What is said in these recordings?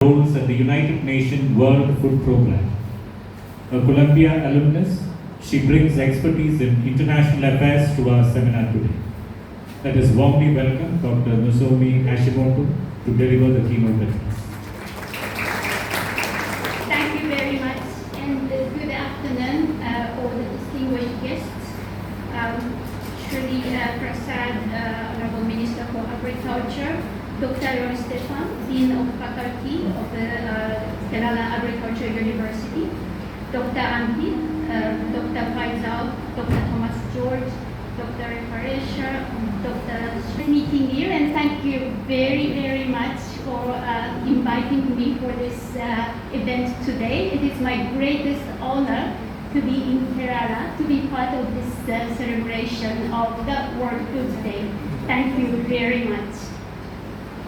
roles at the United Nations World Food Programme. A Columbia alumnus, she brings expertise in international affairs to our seminar today. Let us warmly welcome Dr. Nozomi Hashimotto to deliver the keynote address. Thank you very much, and good afternoon, all the distinguished guests. Shri Prasad, Honorable Minister for Agriculture, Dr. Ron Stefan, Dean of Faculty of the Kerala Agriculture University, Dr. Ampit, Dr. Faisal, Dr. Thomas George, Dr. Paresha, Dr. meeting here, and thank you very, very much for inviting me for this event today. It is my greatest honor to be in Kerala, to be part of this celebration of the World Food Day. Thank you very much.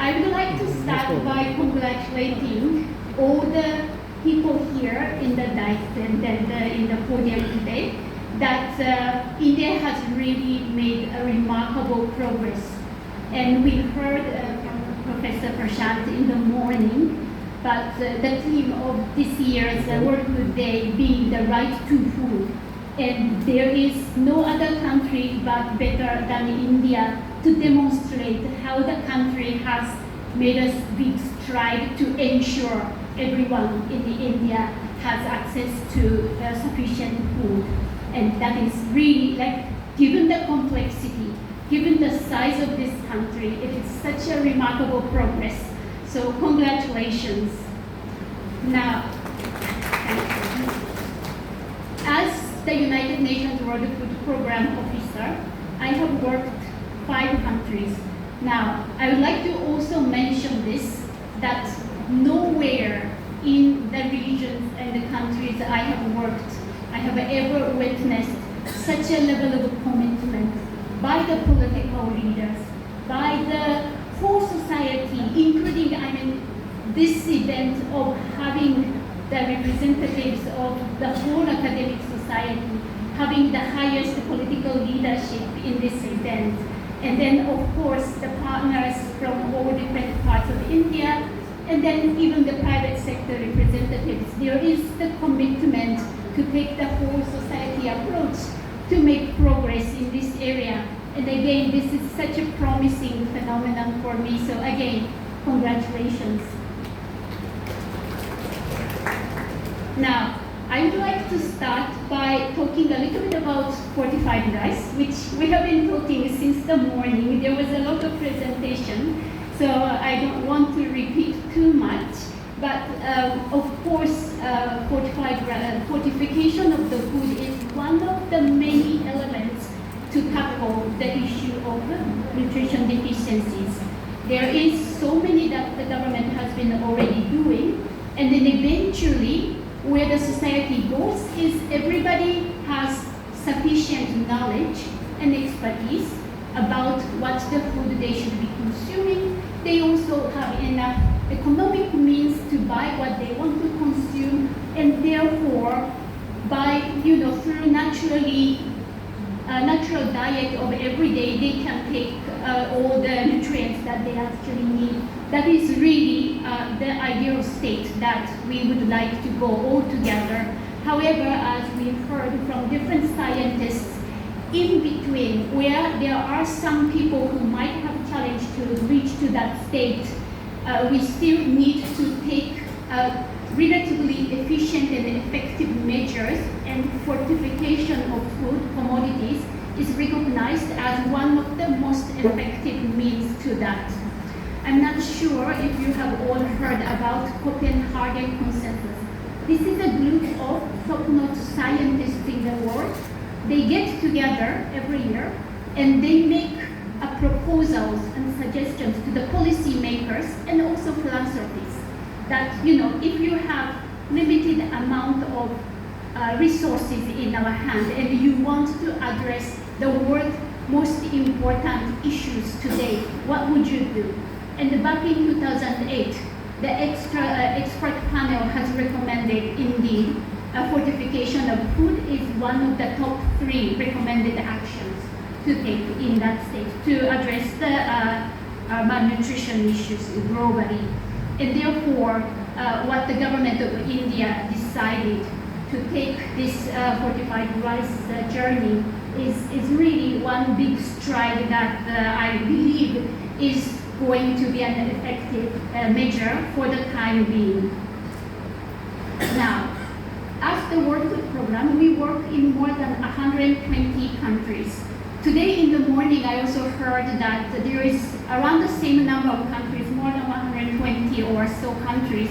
I would like to start by congratulating all the people here in the dais and in the podium today that India has really made a remarkable progress. And we heard from Professor Prashant in the morning, but the theme of this year's World Food Day being the right to food. And there is no other country but better than India to demonstrate how the country has made a big stride to ensure everyone in India has access to sufficient food. And that is really, like, given the complexity, given the size of this country, it is such a remarkable progress. So congratulations. Now, as the United Nations World Food Programme officer, I have worked 5 countries. Now, I would like to also mention this, that nowhere in the regions and the countries I have worked, I have ever witnessed such a level of commitment by the political leaders, by the whole society, including, this event of having the representatives of the whole academic society, having the highest political leadership in this event. And then, of course, the partners from all different parts of India, and then even the private sector representatives. There is the commitment to take the whole society approach to make progress in this area. And again, this is such a promising phenomenon for me. So again, congratulations. Now, I would like to start by talking a little bit about fortified rice, which we have been talking since the morning. There was a lot of presentation, so I don't want to repeat too much. But of course, fortification of the food is one of the many elements to tackle the issue of nutrition deficiencies. There is so many that the government has been already doing, and then eventually, where the society goes is everybody has sufficient knowledge and expertise about what the food they should be consuming. They also have enough economic means to buy what they want to consume, and therefore, by through natural diet of every day, they can take all the nutrients that they actually need. That is really the ideal state that we would like to go all together. However, as we've heard from different scientists, in between, where there are some people who might have challenged to reach to that state, we still need to take relatively efficient and effective measures, and fortification of food commodities is recognized as one of the most effective means to that. I'm not sure if you have all heard about Copenhagen Consensus. This is a group of top-notch scientists in the world. They get together every year and they make proposals and suggestions to the policy makers and also philanthropists that, if you have limited amount of resources in our hand and you want to address the world's most important issues today, what would you do? And back in 2008, the expert panel has recommended, indeed, fortification of food is one of the top 3 recommended actions to take in that state to address the malnutrition issues globally. And therefore, what the government of India decided to take this fortified rice journey is really one big stride that I believe is going to be an effective measure for the time being. Now, as the World Food Program, we work in more than 120 countries. Today in the morning, I also heard that there is around the same number of countries, more than 120 or so countries,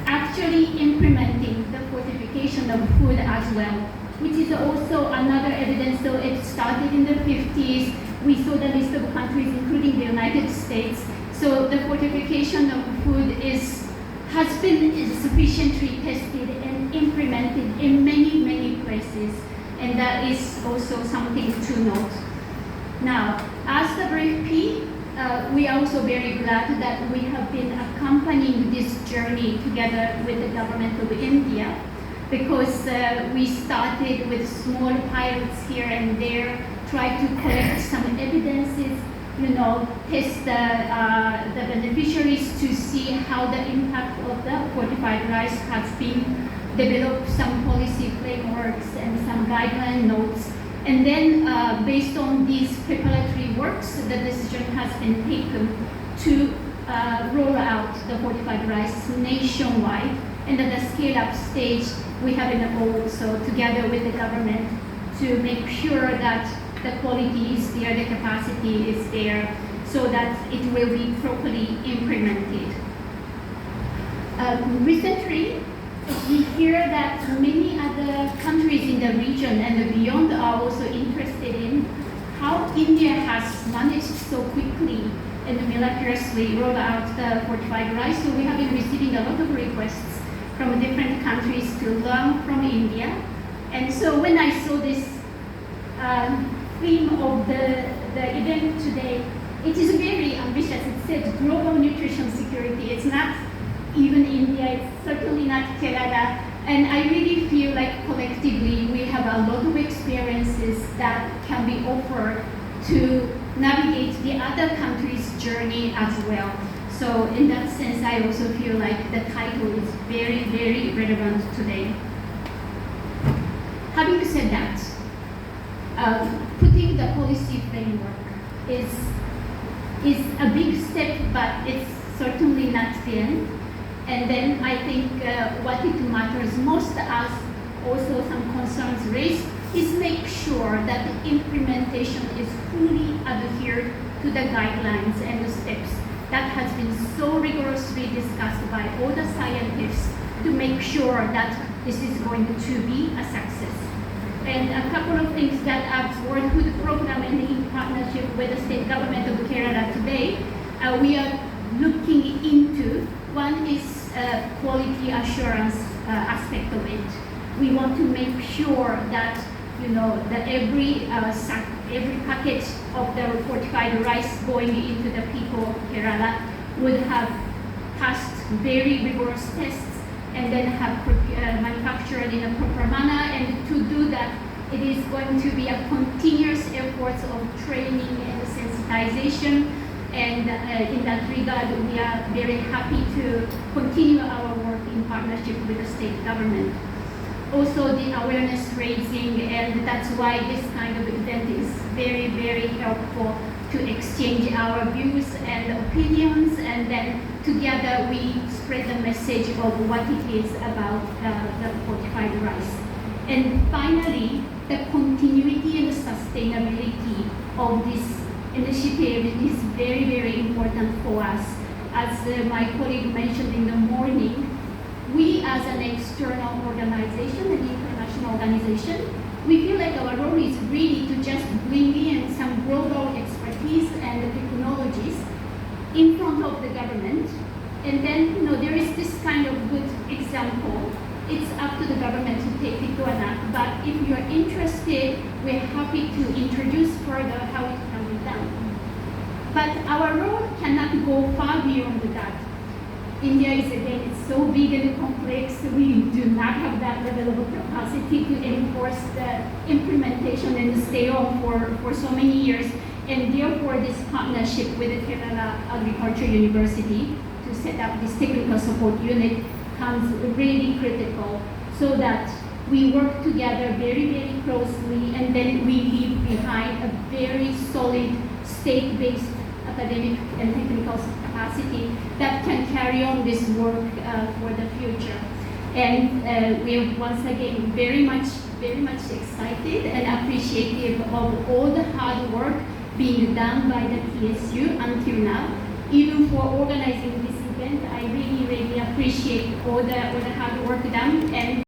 actually implementing the fortification of food as well, which is also another evidence. So it started in the 50s. We saw the list of countries, including the United States. So the fortification of food has been sufficiently tested and implemented in many, many places. And that is also something to note. Now, as WFP, we are also very glad that we have been accompanying this journey together with the government of India, because we started with small pilots here and there, try to collect some evidences, test the beneficiaries to see how the impact of the fortified rice has been, develop some policy frameworks and some guideline notes. And then based on these preparatory works, the decision has been taken to roll out the fortified rice nationwide. And at the scale-up stage, we have an also together with the government to make sure that the quality is there, the capacity is there, so that it will be properly implemented. Recently, we hear that many other countries in the region and beyond are also interested in how India has managed so quickly and miraculously roll out the fortified rice. So we have been receiving a lot of requests from different countries to learn from India. And so when I saw this theme of the event today, it is very ambitious. It says global nutrition security. It's not even India, it's certainly not Kerala. And I really feel like collectively we have a lot of experiences that can be offered to navigate the other countries' journey as well. So in that sense, I also feel like the title is very, very relevant today. Having said that, putting the policy framework is a big step, but it's certainly not the end. And then I think what it matters most, as also some concerns raised, is make sure that the implementation is fully adhered to the guidelines and the steps that has been so rigorously discussed by all the scientists to make sure that this is going to be a success. And a couple of things that as World Food Program and in partnership with the state government of Kerala today, we are looking into. One is quality assurance aspect of it. We want to make sure that that every packet of the fortified rice going into the people of Kerala would have passed very rigorous tests and then have manufactured in a proper manner. And to do that, it is going to be a continuous effort of training and sensitization. And in that regard, we are very happy to continue our work in partnership with the state government. Also, the awareness raising, and that's why this kind of event is very, very helpful to exchange our views and opinions, and then together we spread the message of what it is about the fortified rice. And finally, the continuity and sustainability of this initiative is very, very important for us. As my colleague mentioned in the morning, we as an external organization, an international organization, we feel like our role is really to just bring in some global expertise and technologies in front of the government. And then, there is this kind of good example. It's up to the government to take it or not. But if you're interested, we're happy to introduce further how it can be done. But our role cannot go far beyond that. India is, again, it's so big and complex. We do not have that level of capacity to enforce the implementation and stay on for so many years. And therefore, this partnership with the Kerala Agriculture University to set up this technical support unit becomes really critical, so that we work together very, very closely, and then we leave behind a very solid state-based academic and technical capacity that can carry on this work for the future. And we are once again very much excited and appreciative of all the hard work being done by the TSU until now. Even for organizing this event, I really appreciate all the hard work done. And